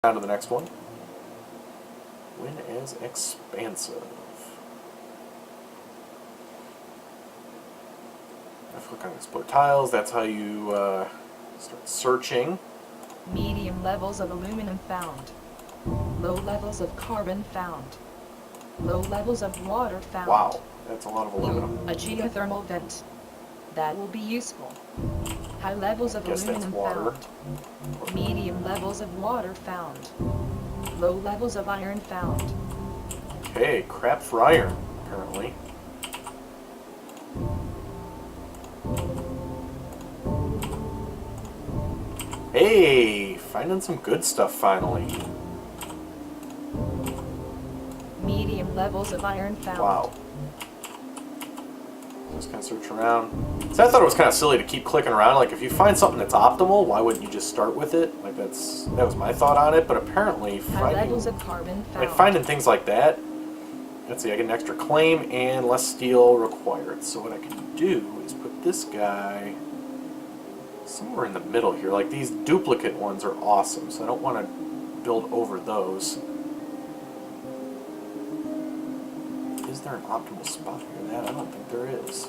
On to the next one. Win as expansive. I click on explore tiles. That's how you start searching. Medium levels of aluminum found. Low levels of carbon found. Low levels of water found. Wow, that's a lot of aluminum. A geothermal vent. That will be useful. High levels of aluminum found. Medium levels of water found. Low levels of iron found. Okay, crap for iron, apparently. Hey, finding some good stuff finally. Medium levels of iron found. Wow. Just kind of search around. So I thought it was kind of silly to keep clicking around. Like, if you find something that's optimal, why wouldn't you just start with it? Like, that was my thought on it. But apparently, High levels of carbon found. like finding things like that. Let's see, I get an extra claim and less steel required. So what I can do is put this guy somewhere in the middle here. Like, these duplicate ones are awesome, so I don't want to build over those. Is there an optimal spot for that? I don't think there is.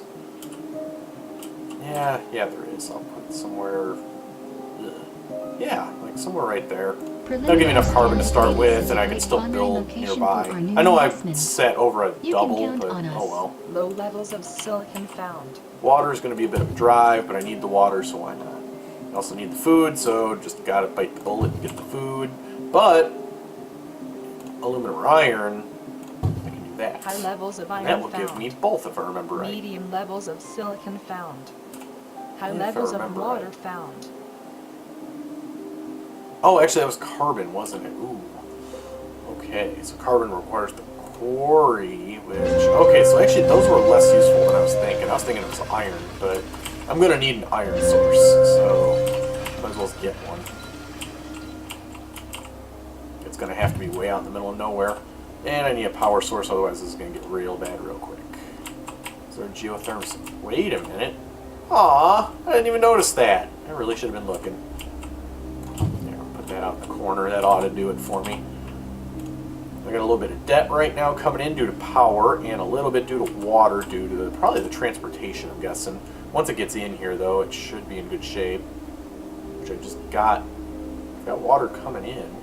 Yeah, there is. I'll put it somewhere. Yeah, like somewhere right there. That'll give me enough carbon to start with, and I can still build nearby. I know I've set over a double, but oh well. Low levels of silicon found. Water is going to be a bit of a drive, but I need the water, so why not? I also need the food, so just gotta bite the bullet and get the food. But aluminum or iron, I can do that. High levels of iron that will found. give me both, if I remember right. Medium levels of silicon found. High If I levels of remember water right. found. Oh, actually, that was carbon, wasn't it? Ooh. Okay, so carbon requires the quarry, which... Okay, so actually those were less useful than I was thinking. I was thinking it was iron, but I'm going to need an iron source, so might as well get one. It's going to have to be way out in the middle of nowhere. And I need a power source, otherwise this is going to get real bad real quick. Is there a geothermal... Wait a minute. Aw, I didn't even notice that. I really should have been looking. That out in the corner, that ought to do it for me. I got a little bit of debt right now coming in due to power, and a little bit due to water due to probably the transportation, I'm guessing. Once it gets in here, though, it should be in good shape. Which I just got. I've got water coming in.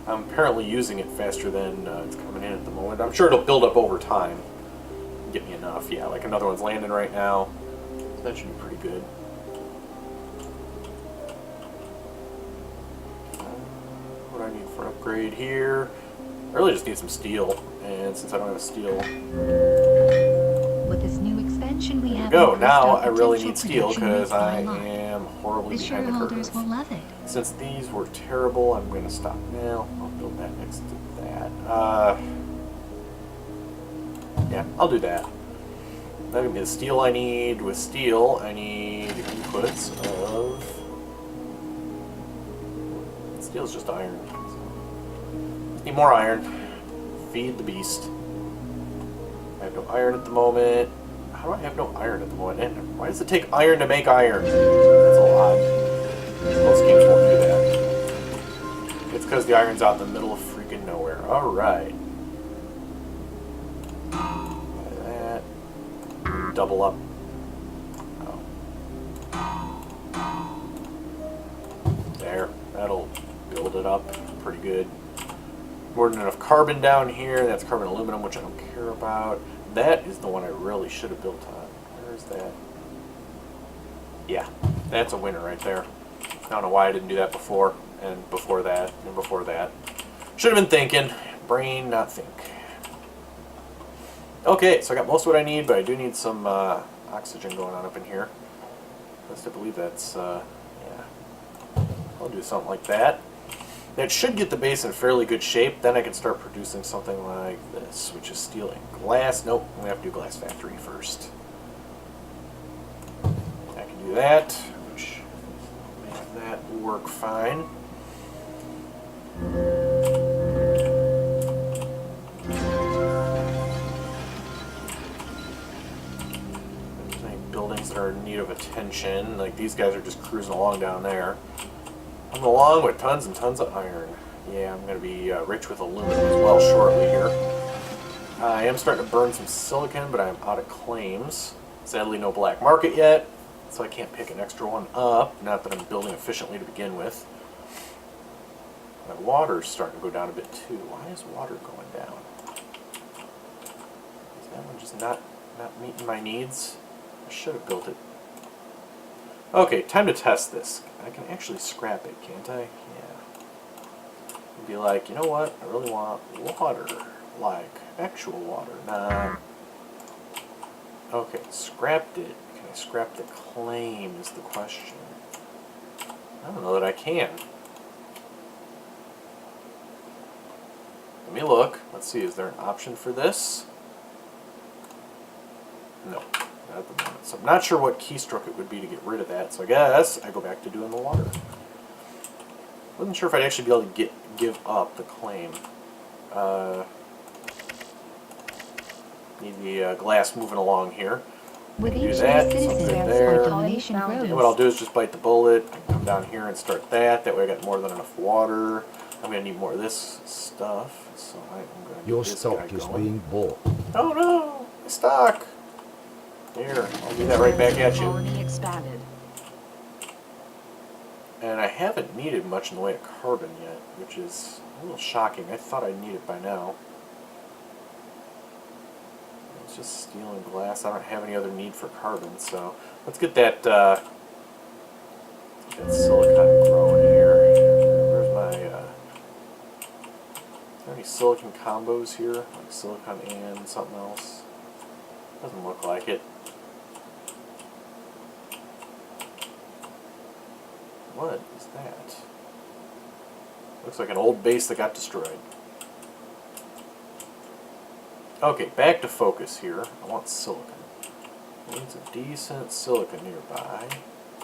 I'm apparently using it faster than it's coming in at the moment. I'm sure it'll build up over time. Get me enough. Yeah, like another one's landing right now. So that should be pretty good. What do I need for an upgrade here? I really just need some steel, and since I don't have steel, with this new expansion we have go. Now I really need steel because I am horribly the behind the shareholders curve. will love it. Since these were terrible, I'm going to stop now. I'll build that next to that. Yeah, I'll do that. That'll give me the steel I need. With steel, I need inputs of... Steel's just iron. Need more iron. Feed the beast. I have no iron at the moment. How do I have no iron at the moment? And why does it take iron to make iron? That's a lot. Most games won't do that. It's because the iron's out in the middle of freaking nowhere. Alright. That. Double up. Oh. There. That'll build it up pretty good. More than enough carbon down here. That's carbon aluminum, which I don't care about. That is the one I really should have built on. Where is that? Yeah, that's a winner right there. I don't know why I didn't do that before, and before that, and before that. Should have been thinking. Brain, not think. Okay, so I got most of what I need, but I do need some oxygen going on up in here. At least I believe that's, yeah. I'll do something like that. That should get the base in fairly good shape. Then I can start producing something like this, which is steel and glass. Nope, we have to do glass factory first. I can do that, which make that work fine. There's any buildings that are in need of attention. Like these guys are just cruising along down there. Coming along with tons and tons of iron. Yeah, I'm going to be rich with aluminum as well shortly here. I am starting to burn some silicon, but I'm out of claims. Sadly, no black market yet, so I can't pick an extra one up. Not that I'm building efficiently to begin with. My water's starting to go down a bit too. Why is water going down? Is that one just not meeting my needs? I should have built it. Okay, time to test this. I can actually scrap it, can't I? Yeah. And be like, you know what? I really want water. Like actual water. Nah. Okay, scrapped it. Can I scrap the claim is the question. I don't know that I can. Let me look. Let's see, is there an option for this? No, not at the moment. So I'm not sure what keystroke it would be to get rid of that. So I guess I go back to doing the water. Wasn't sure if I'd actually be able to give up the claim. Need the glass moving along here. With Do each that, new something citizen, there. our domination And And grows. what I'll do is just bite the bullet, and come down here and start that. That way I got more than enough water. I'm going to need more of this stuff, so I'm going to Your get this stock guy is going. being bought. Oh no! My stock! Here, I'll do that right back at you. Colony expanded. And I haven't needed much in the way of carbon yet, which is a little shocking. I thought I'd need it by now. It's just steel and glass. I don't have any other need for carbon, so let's get that silicon growing here. Where's my is there any silicon combos here? Like silicon and something else? Doesn't look like it. What is that? Looks like an old base that got destroyed. Okay, back to focus here. I want silicon. Needs a decent silicon nearby.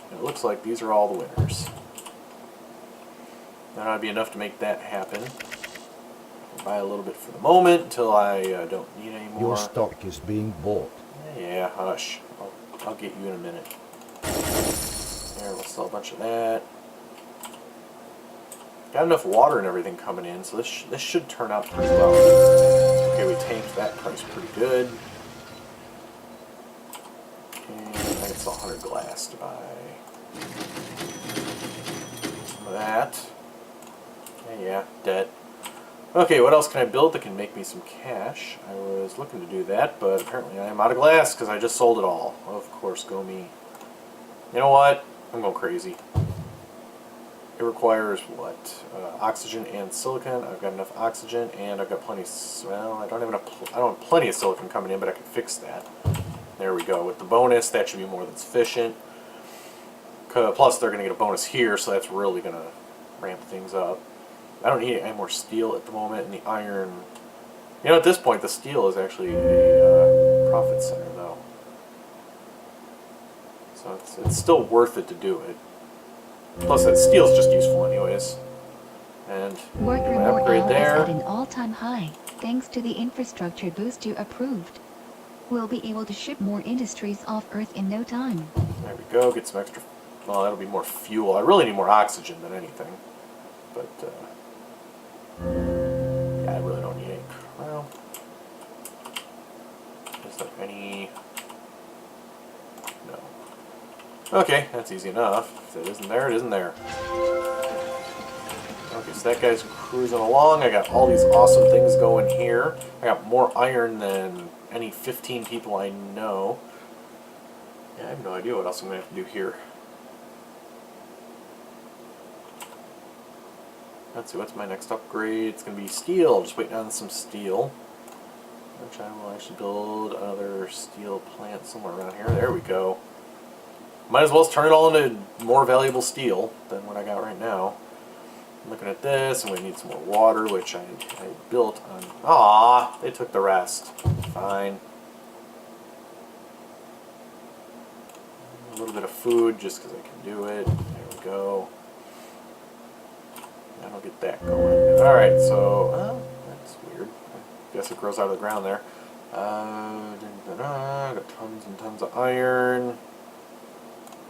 And it looks like these are all the winners. That ought to be enough to make that happen. I'll buy a little bit for the moment until I don't need any more. Your stock is being bought. Yeah, hush. I'll get you in a minute. There, we'll sell a bunch of that. Got enough water and everything coming in, so this should turn out pretty well. Okay, we tanked that price pretty good. And I can sell 100 glass to buy some of that. Yeah, debt. Okay, what else can I build that can make me some cash? I was looking to do that, but apparently I am out of glass because I just sold it all. Of course, go me. You know what? I'm going crazy. It requires what? Oxygen and silicon. I've got enough oxygen, and I've got plenty. Well, I don't have plenty of silicon coming in, but I can fix that. There we go. With the bonus, that should be more than sufficient. Plus, they're going to get a bonus here, so that's really going to ramp things up. I don't need any more steel at the moment, and the iron. You know, at this point, the steel is actually a profit center, though. So it's still worth it to do it. Plus, that steel's just useful anyways. And Work my remote upgrade now there. is at an all-time high, thanks to the infrastructure boost you approved. We'll be able to ship more industries off Earth in no time. There we go. Get some extra. Well, that'll be more fuel. I really need more oxygen than anything. But yeah, I really don't need any. Well, is there any? No. Okay, that's easy enough. If it isn't there, it isn't there. Okay, so that guy's cruising along. I got all these awesome things going here. I got more iron than any 15 people I know. Yeah, I have no idea what else I'm going to have to do here. Let's see, what's my next upgrade? It's going to be steel. Just waiting on some steel. Which I will actually build another steel plant somewhere around here. There we go. Might as well turn it all into more valuable steel than what I got right now. I'm looking at this, and we need some more water, which I built on. Aw, they took the rest. Fine. A little bit of food, just because I can do it. There we go. And I'll get that going. Alright, so, that's weird. I guess it grows out of the ground there. Got tons and tons of iron.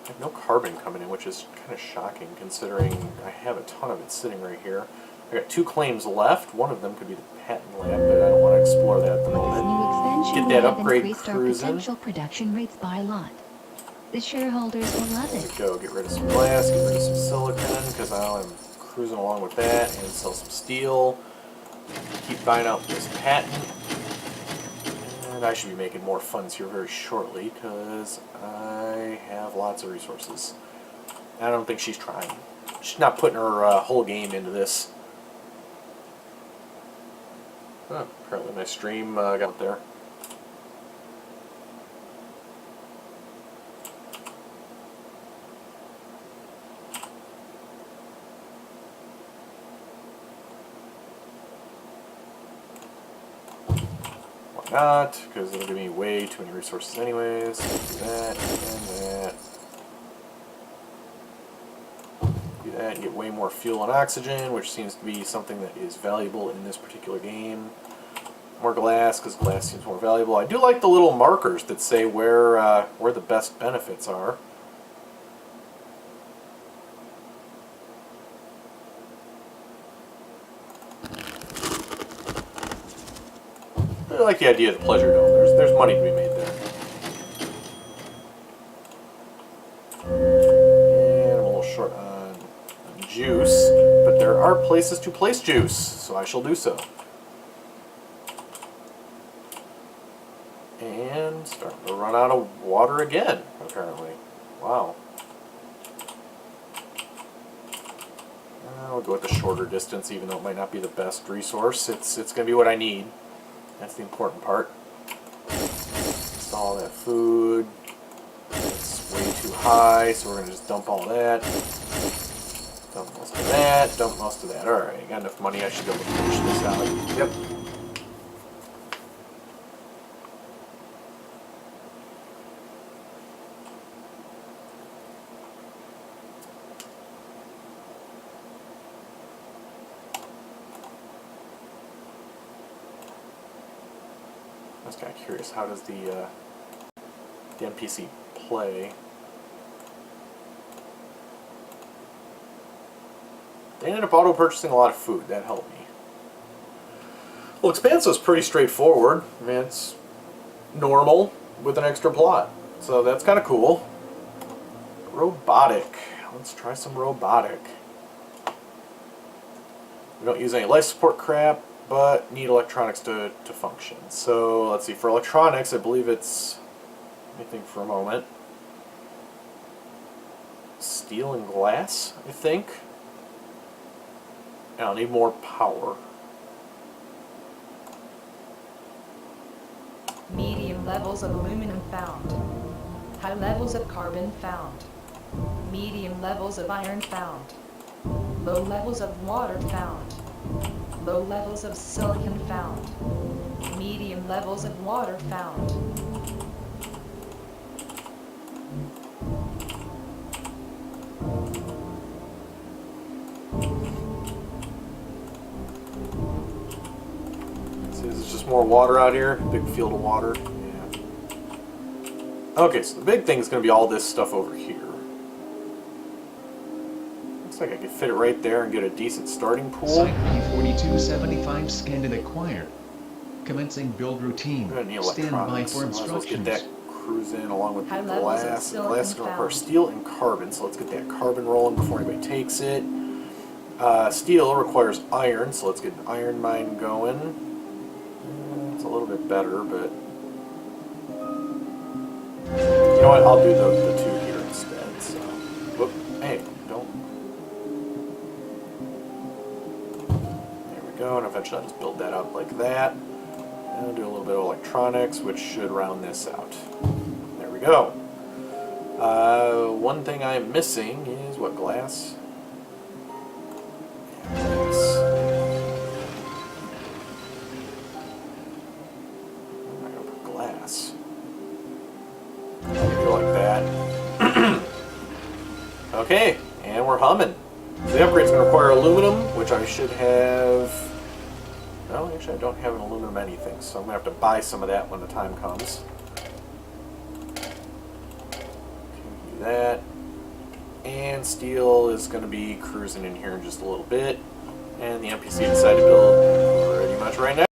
I have no carbon coming in, which is kind of shocking considering I have a ton of it sitting right here. I got 2 claims left. One of them could be the patent lab, but I don't want to explore that at the With this moment. new expansion, Get we that have upgrade increased our cruising. potential production rates by a lot. The shareholders will love There it. we go. Get rid of some glass, get rid of some silicon, because now I'm cruising along with that, and sell some steel. Keep buying out this patent. And I should be making more funds here very shortly, because I have lots of resources. I don't think she's trying. She's not putting her whole game into this. Oh, apparently my stream got up there. Why not? Because it'll give me way too many resources anyways. Do that and that. Do that and get way more fuel and oxygen, which seems to be something that is valuable in this particular game. More glass, because glass seems more valuable. I do like the little markers that say where the best benefits are. I like the idea of the pleasure dome. There's money to be made there. And I'm a little short on juice, but there are places to place juice, so I shall do so. And starting to run out of water again, apparently. Wow. I'll go with the shorter distance, even though it might not be the best resource. It's going to be what I need. That's the important part. Install that food. It's way too high, so we're going to just dump all that. Dump most of that, dump most of that. Alright, got enough money, I should be able to finish this out. Yep. I was kind of curious, how does the NPC play? They ended up auto-purchasing a lot of food. That helped me. Well, Expanse was pretty straightforward. I mean, it's normal with an extra plot. So that's kind of cool. Robotic. Let's try some robotic. We don't use any life support crap, but need electronics to function. So let's see, for electronics, I believe it's, let me think for a moment, steel and glass, I think. And I'll need more power. Medium levels of aluminum found. High levels of carbon found. Medium levels of iron found. Low levels of water found. Low levels of silicon found. Medium levels of water found. See, there's just more water out here. Big field of water. Yeah. Okay, so the big thing is going to be all this stuff over here. Looks like I could fit it right there and get a decent starting pool. Site P4275 scanned and acquired. Commencing build routine. I'm going to need Stand by electronics. for Might as well get instructions. that cruise in along with High the levels of glass. silicon Glass is going to require found. steel and carbon, so let's get that carbon rolling before anybody takes it. Steel requires iron, so let's get an iron mine going. It's a little bit better, but you know what? I'll do the two here instead. So, whoop, hey, don't. There we go, and eventually I'll just build that up like that. And I'll do a little bit of electronics, which should round this out. There we go. One thing I'm missing is what, glass? Yeah, glass. I'm not gonna put glass. Go like that. Okay, and we're humming. So the upgrade's gonna require aluminum, which I should have. No, actually I don't have an aluminum anything, so I'm going to have to buy some of that when the time comes. Okay, do that. And steel is going to be cruising in here in just a little bit. And the NPC decided to build pretty much right now.